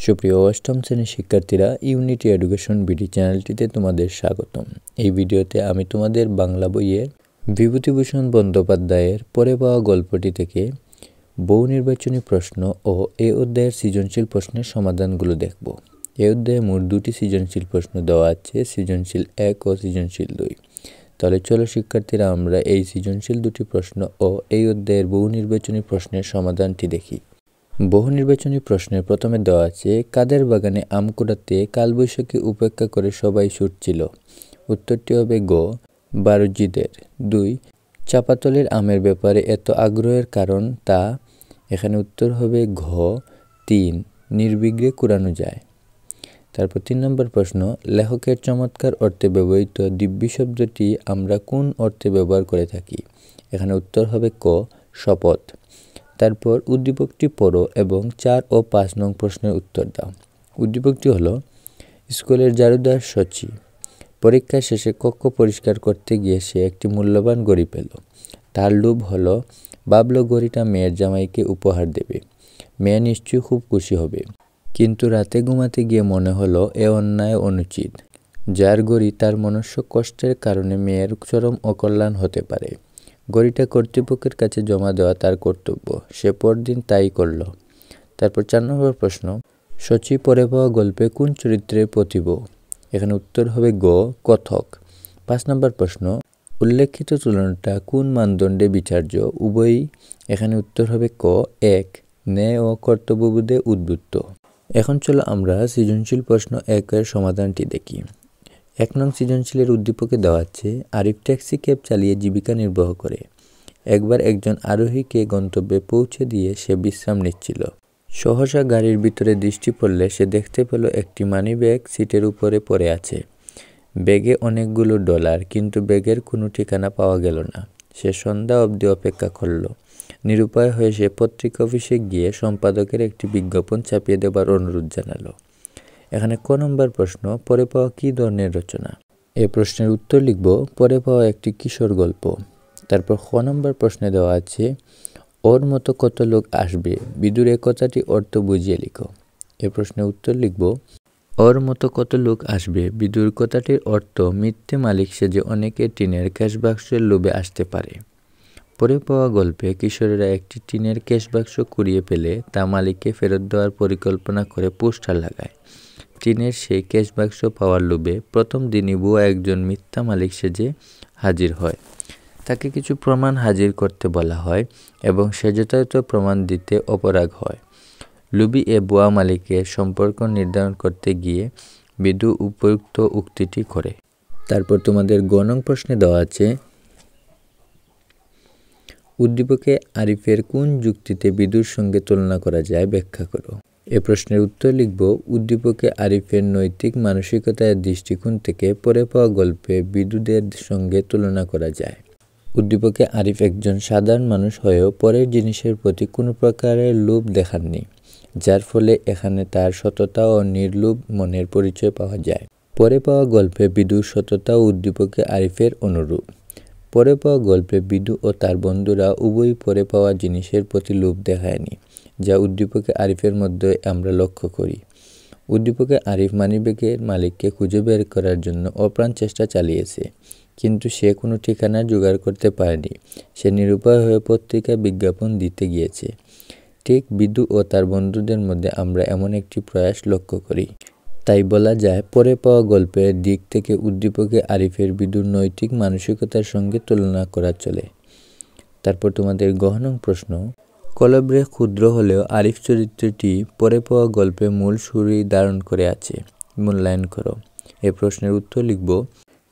সুপ্রিয় অষ্টম শ্রেণীর শিক্ষার্থীরা, ইউনিটি এডুকেশন বিডি চ্যানেলটিতে তোমাদের স্বাগতম। এই ভিডিওতে আমি তোমাদের বাংলা বইয়ের বিভূতিভূষণ বন্দ্যোপাধ্যায়ের পরে পাওয়া গল্পটি থেকে বহু নির্বাচনী প্রশ্ন ও এই অধ্যায়ের সৃজনশীল প্রশ্নের সমাধানগুলো দেখব। এই অধ্যায়ে মোট 2টি সৃজনশীল প্রশ্ন দেওয়া আছে, সৃজনশীল 1 ও সৃজনশীল 2। তাহলে চলো শিক্ষার্থীরা, আমরা এই সৃজনশীল 2টি প্রশ্ন ও এই অধ্যায়ের বহু নির্বাচনী প্রশ্নের সমাধানটি দেখি। বহু নির্বাচনী প্রশ্নের প্রথমে দেওয়া আছে, কাদের বাগানে আম কুড়াতে কালবৈশাখী উপেক্ষা করে সবাই ছুটছিল? উত্তরটি হবে গ, বারুজ্জিদের। 2, চাঁপাতলের আমের ব্যাপারে এত আগ্রহের কারণ তা? এখানে উত্তর হবে ঘ, 3, নির্বিঘ্নে কুড়ানো যায়। তারপর 3 নম্বর প্রশ্ন, লেখকের চমৎকার অর্থে ব্যবহৃত দিব্যি শব্দটি আমরা কোন অর্থে ব্যবহার করে থাকি? এখানে উত্তর হবে ক, শপথ। তারপর উদ্দীপকটি পড়ো এবং 4 ও 5 নং প্রশ্নের উত্তর দাও। উদ্দীপকটি হলো, স্কুলের জারুদার শচী পরীক্ষা শেষে কক্ষ পরিষ্কার করতে গিয়ে সে একটি মূল্যবান ঘড়ি পেল। তার লোভ হলো, ভাবলো ঘড়িটা মেয়ের জামাইকে উপহার দেবে। মেয়ে নিশ্চয়ই খুব খুশি হবে, কিন্তু রাতে ঘুমাতে গিয়ে মনে হলো এ অন্যায় অনুচিত। যার ঘড়ি তার মনুষ্য কষ্টের কারণে মেয়ের চরম অকল্যাণ হতে পারে। ঘড়িটা কর্তৃপক্ষের কাছে জমা দেওয়া তার কর্তব্য। সে পরদিন তাই করল। তারপর 4 নম্বর প্রশ্ন, শচী পরে পাওয়া গল্পে কোন চরিত্রের প্রতিভ? এখানে উত্তর হবে গ, কথক। 5 নম্বর প্রশ্ন, উল্লেখিত তুলনাটা কোন মানদণ্ডে বিচার্য? উভয়ই। এখানে উত্তর হবে ক, 1, ন্যায় ও কর্তব্যবোধে উদ্বুদ্ধ। এখন চলো আমরা সৃজনশীল প্রশ্ন 1 এর সমাধানটি দেখি। 1 নং সৃজনশীলের উদ্দীপকে দেওয়া আছে, আরিফ ট্যাক্সি ক্যাব চালিয়ে জীবিকা নির্বাহ করে। একবার একজন আরোহীকে গন্তব্যে পৌঁছে দিয়ে সে বিশ্রাম নিচ্ছিল। সহসা গাড়ির ভিতরে দৃষ্টি পড়লে সে দেখতে পেল একটি মানিব্যাগ সিটের উপরে পড়ে আছে। ব্যাগে অনেকগুলো ডলার, কিন্তু ব্যাগের কোনো ঠিকানা পাওয়া গেল না। সে সন্ধ্যা অবধি অপেক্ষা করল। নিরুপায় হয়ে সে পত্রিকা অফিসে গিয়ে সম্পাদকের একটি বিজ্ঞাপন ছাপিয়ে দেবার অনুরোধ জানালো। এখানে ক নম্বর প্রশ্ন, পরে পাওয়া কী ধরনের রচনা? এই প্রশ্নের উত্তর লিখব, পরে পাওয়া একটি কিশোর গল্প। তারপর খ নম্বর প্রশ্নে দেওয়া আছে, ওর মতো কত লোক আসবে, বিদুর এ কথাটি অর্থ বুঝিয়ে লিখো। এই প্রশ্নের উত্তর লিখব, ওর মতো কত লোক আসবে, বিদুর কথাটির অর্থ মিথ্যে মালিক সেজে অনেকে টিনের ক্যাশবাক্সের লোভে আসতে পারে। পরে পাওয়া গল্পে কিশোরেরা একটি টিনের ক্যাশবাক্স কুড়িয়ে পেলে তা মালিককে ফেরত দেওয়ার পরিকল্পনা করে পোস্টার লাগায়। টিনের সেই ক্যাশবাক্স পাওয়ার লোভে প্রথম দিনই বুয়া একজন মিথ্যা মালিক সেজে হাজির হয়। তাকে কিছু প্রমাণ হাজির করতে বলা হয় এবং সে যথাযথ প্রমাণ দিতে অপরাগ হয়। লুবি এ বুয়া মালিকের সম্পর্ক নির্ধারণ করতে গিয়ে বিদু উপযুক্ত উক্তিটি করে। তারপর তোমাদের গ নং প্রশ্নে দেওয়া আছে, উদ্দীপকে আরিফের কোন যুক্তিতে বিদুর সঙ্গে তুলনা করা যায় ব্যাখ্যা করো। এ প্রশ্নের উত্তর লিখব, উদ্দীপকে আরিফের নৈতিক মানসিকতার দৃষ্টিকোণ থেকে পরে পাওয়া গল্পে বিদুদের সঙ্গে তুলনা করা যায়। উদ্দীপকে আরিফ একজন সাধারণ মানুষ হয়েও পরের জিনিসের প্রতি কোনো প্রকারের লোভ দেখাননি, যার ফলে এখানে তার সততা ও নির্লোভ মনের পরিচয় পাওয়া যায়। পরে পাওয়া গল্পে বিদুর সততা ও উদ্দীপকে আরিফের অনুরূপ। পরে পাওয়া গল্পে বিদু ও তার বন্ধুরা উভয়ই পরে পাওয়া জিনিসের প্রতি লোভ দেখায়নি, যা উদ্দীপকে আরিফের মধ্যে আমরা লক্ষ্য করি। উদ্দীপকে আরিফ মানিব্যাগের মালিককে খুঁজে বের করার জন্য অপ্রাণ চেষ্টা চালিয়েছে, কিন্তু সে কোনো ঠিকানা জোগাড় করতে পারেনি। সে নিরুপায় হয়ে পত্রিকায় বিজ্ঞাপন দিতে গিয়েছে। ঠিক বিদু ও তার বন্ধুদের মধ্যে আমরা এমন একটি প্রয়াস লক্ষ্য করি। তাই বলা যায়, পরে পাওয়া গল্পের দিক থেকে উদ্দীপকে আরিফের বিদুর নৈতিক মানসিকতার সঙ্গে তুলনা করা চলে। তারপর তোমাদের গ নং প্রশ্ন, কলবরে ক্ষুদ্র হলেও আরিফ চরিত্রটি পরে পাওয়া গল্পে মূল সুরই ধারণ করে আছে, মূল্যায়ন করো। এই প্রশ্নের উত্তর লিখব,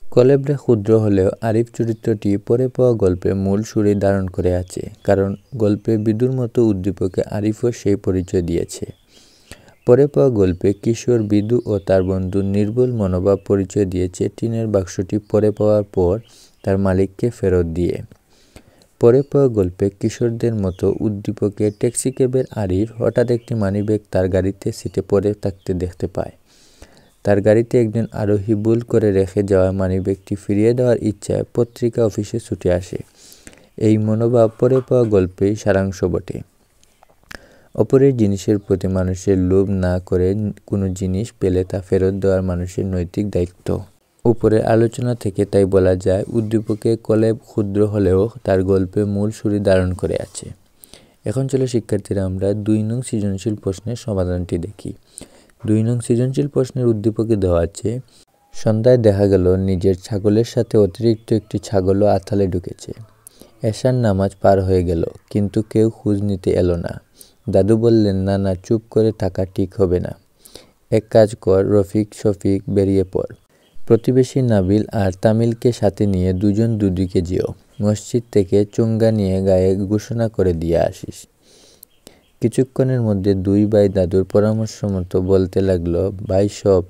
কলেবরে ক্ষুদ্র হলেও আরিফ চরিত্রটি পরে পাওয়া গল্পে মূল সুরই ধারণ করে আছে, কারণ গল্পে বিদুর মতো উদ্দীপকে আরিফও সেই পরিচয় দিয়েছে। পরে পাওয়া গল্পে কিশোর বিদু ও তার বন্ধুর নির্ভুল মনোভাব পরিচয় দিয়েছে টিনের বাক্সটি পরে পাওয়ার পর তার মালিককে ফেরত দিয়ে। পরে পাওয়া গল্পে কিশোরদের মতো উদ্দীপকে ট্যাক্সি ক্যাবের আরিফ হঠাৎ একটি মানিব্যাগ তার গাড়িতে সিটে পড়ে থাকতে দেখতে পায়। তার গাড়িতে একজন আরোহী ভুল করে রেখে যাওয়া মানিব্যাগটি ফিরিয়ে দেওয়ার ইচ্ছায় পত্রিকা অফিসে ছুটে আসে। এই মনোভাব পরে পাওয়া গল্পেই সারাংশ বটে। অপরের জিনিসের প্রতি মানুষের লোভ না করে কোনো জিনিস পেলে তা ফেরত দেওয়ার মানুষের নৈতিক দায়িত্ব। উপরের আলোচনা থেকে তাই বলা যায়, উদ্দীপকের কলেব ক্ষুদ্র হলেও তার গল্পে মূল সুরি ধারণ করে আছে। এখন চলো শিক্ষার্থীরা আমরা 2 নং সৃজনশীল প্রশ্নের সমাধানটি দেখি। 2 নং সৃজনশীল প্রশ্নের উদ্দীপকে দেওয়া আছে, সন্ধ্যায় দেখা গেল নিজের ছাগলের সাথে অতিরিক্ত একটি ছাগলও আঁতালে ঢুকেছে। এশার নামাজ পার হয়ে গেল, কিন্তু কেউ খোঁজ নিতে এলো না। দাদু বললেন, না না, চুপ করে থাকা ঠিক হবে না। এক কাজ কর, রফিক শফিক বেরিয়ে পড়। প্রতিবেশী নাবিল আর তামিলকে সাথে নিয়ে দুজন দুদিকে যেও। মসজিদ থেকে চুঙ্গা নিয়ে গায়ে ঘোষণা করে দিয়ে আসিস। কিছুক্ষণের মধ্যে 2 ভাই দাদুর পরামর্শ মতো বলতে লাগলো, ভাই সব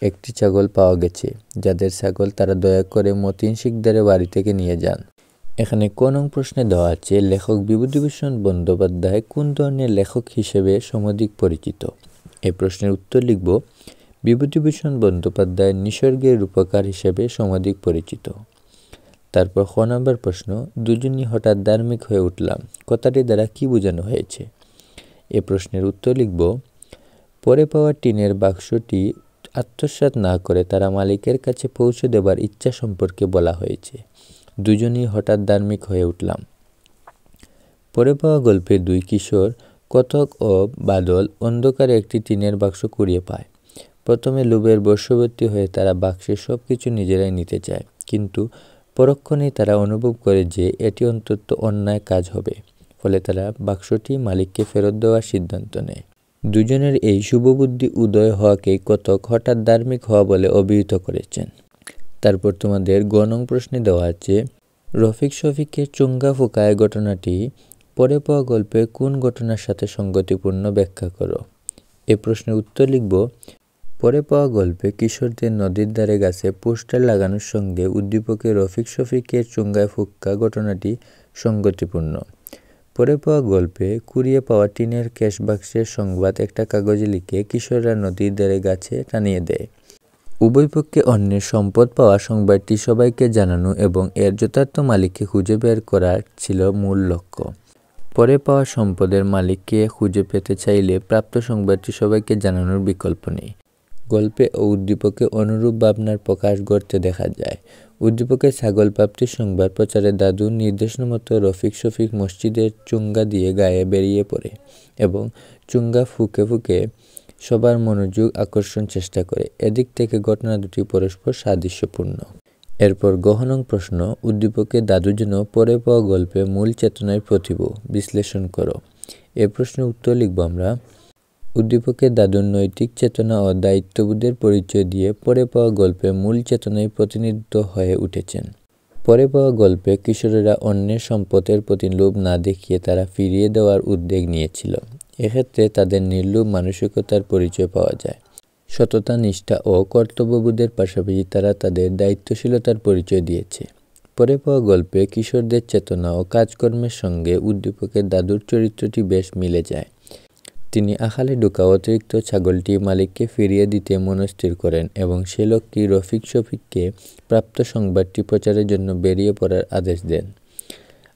একটি ছাগল পাওয়া গেছে। যাদের ছাগল তারা দয়া করে মতিন শিকদারের বাড়ি থেকে নিয়ে যান। এখানে ক নং প্রশ্নে দেওয়া আছে, লেখক বিভূতিভূষণ বন্দ্যোপাধ্যায় কোন ধরনের লেখক হিসেবে সমধিক পরিচিত? এই প্রশ্নের উত্তর লিখব, বিভূতিভূষণ বন্দ্যোপাধ্যায় নিসর্গের রূপকার হিসেবে সমধিক পরিচিত। তারপর খ নম্বর প্রশ্ন, দুজনই হঠাৎ ধার্মিক হয়ে উঠলাম, কথাটি দ্বারা কি বোঝানো হয়েছে? এ প্রশ্নের উত্তর লিখব, পরে পাওয়া টিনের বাক্সটি আত্মসাৎ না করে তারা মালিকের কাছে পৌঁছে দেবার ইচ্ছা সম্পর্কে বলা হয়েছে। দুজনই হঠাৎ ধার্মিক হয়ে উঠলাম। পরে পাওয়া গল্পে 2 কিশোর কথক ও বাদল অন্ধকারে একটি টিনের বাক্স কুড়িয়ে পায়। প্রথমে লোভের বশবর্তী হয়ে তারা বাক্সের সব কিছু নিজেরাই নিতে চায়, কিন্তু পরক্ষণেই তারা অনুভব করে যে এটি অন্তত অন্যায় কাজ হবে। ফলে তারা বাক্সটি মালিককে ফেরত দেওয়ার সিদ্ধান্ত নেয়। দুজনের এই শুভবুদ্ধি উদয় হওয়াকেই কথক হঠাৎ ধার্মিক হওয়া বলে অভিহিত করেছেন। তারপর তোমাদের গ নং প্রশ্নে দেওয়া আছে, রফিক শফিকের চুঙ্গা ফুকায় ঘটনাটি পরে পাওয়া গল্পে কোন ঘটনার সাথে সঙ্গতিপূর্ণ ব্যাখ্যা করো? এ প্রশ্নের উত্তর লিখব, পরে পাওয়া গল্পে কিশোরদের নদীর ধারে গাছে পোস্টার লাগানোর সঙ্গে উদ্দীপকে রফিক শফিকের চুঙ্গায় ফুক্কা ঘটনাটি সঙ্গতিপূর্ণ। পরে পাওয়া গল্পে কুড়িয়ে পাওয়া টিনের ক্যাশবাক্সের সংবাদ একটা কাগজে লিখে কিশোররা নদীর ধারে গাছে টানিয়ে দেয়। উভয় পক্ষে অন্যের সম্পদ পাওয়া সংবাদটি সবাইকে জানানো এবং এর যথার্থ মালিককে খুঁজে বের করা ছিল মূল লক্ষ্য। পরে পাওয়া সম্পদের মালিককে খুঁজে পেতে চাইলে প্রাপ্ত সংবাদটি সবাইকে জানানোর বিকল্প নেই। গল্পে ও উদ্দীপকে অনুরূপ ভাবনার প্রকাশ ঘটতে দেখা যায়। উদ্দীপকে ছাগল প্রাপ্তির সংবাদ প্রচারে দাদুর নির্দেশনা মতো রফিক শফিক মসজিদের চুঙ্গা দিয়ে গায়ে বেরিয়ে পড়ে এবং চুঙ্গা ফুঁকে ফুঁকে সবার মনোযোগ আকর্ষণ চেষ্টা করে। এদিক থেকে ঘটনা দুটি পরস্পর সাদৃশ্যপূর্ণ। এরপর গ নং প্রশ্ন, উদ্দীপকে দাদু যেন পরে পাওয়া গল্পে মূল চেতনায় প্রতিভ, বিশ্লেষণ করো। এ প্রশ্নের উত্তর লিখব আমরা, উদ্দীপকে দাদুর নৈতিক চেতনা ও দায়িত্ববোধের পরিচয় দিয়ে পরে পাওয়া গল্পে মূল চেতনায় প্রতিনিধিত্ব হয়ে উঠেছেন। পরে পাওয়া গল্পে কিশোরেরা অন্যের সম্পদের প্রতি লোভ না দেখিয়ে তারা ফিরিয়ে দেওয়ার উদ্যোগ নিয়েছিল। এক্ষেত্রে তাদের নির্লোভ মানসিকতার পরিচয় পাওয়া যায়। সততা, নিষ্ঠা ও কর্তব্যবোধের পাশাপাশি তারা তাদের দায়িত্বশীলতার পরিচয় দিয়েছে। পরে পাওয়া গল্পে কিশোরদের চেতনা ও কাজকর্মের সঙ্গে উদ্দীপকের দাদুর চরিত্রটি বেশ মিলে যায়। তিনি আখালে ঢোকা অতিরিক্ত ছাগলটি মালিককে ফিরিয়ে দিতে মনস্থির করেন এবং সে লক্ষ্যেই রফিক শফিককে প্রাপ্ত সংবাদটি প্রচারের জন্য বেরিয়ে পড়ার আদেশ দেন।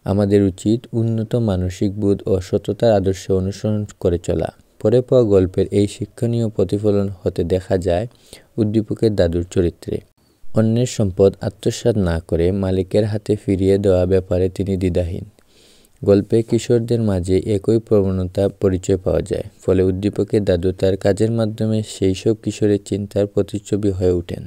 আমাদের উচিত উন্নত মানসিক বোধ ও সততার আদর্শ অনুসরণ করে চলা। পরে পাওয়া গল্পের এই শিক্ষণীয় প্রতিফলন হতে দেখা যায় উদ্দীপকের দাদুর চরিত্রে। অন্যের সম্পদ আত্মসাৎ না করে মালিকের হাতে ফিরিয়ে দেওয়া ব্যাপারে তিনি দ্বিধাহীন। গল্পে কিশোরদের মাঝে একই প্রবণতা পরিচয় পাওয়া যায়। ফলে উদ্দীপকের দাদু তার কাজের মাধ্যমে সেই সব কিশোরের চিন্তার প্রতিচ্ছবি হয়ে ওঠেন।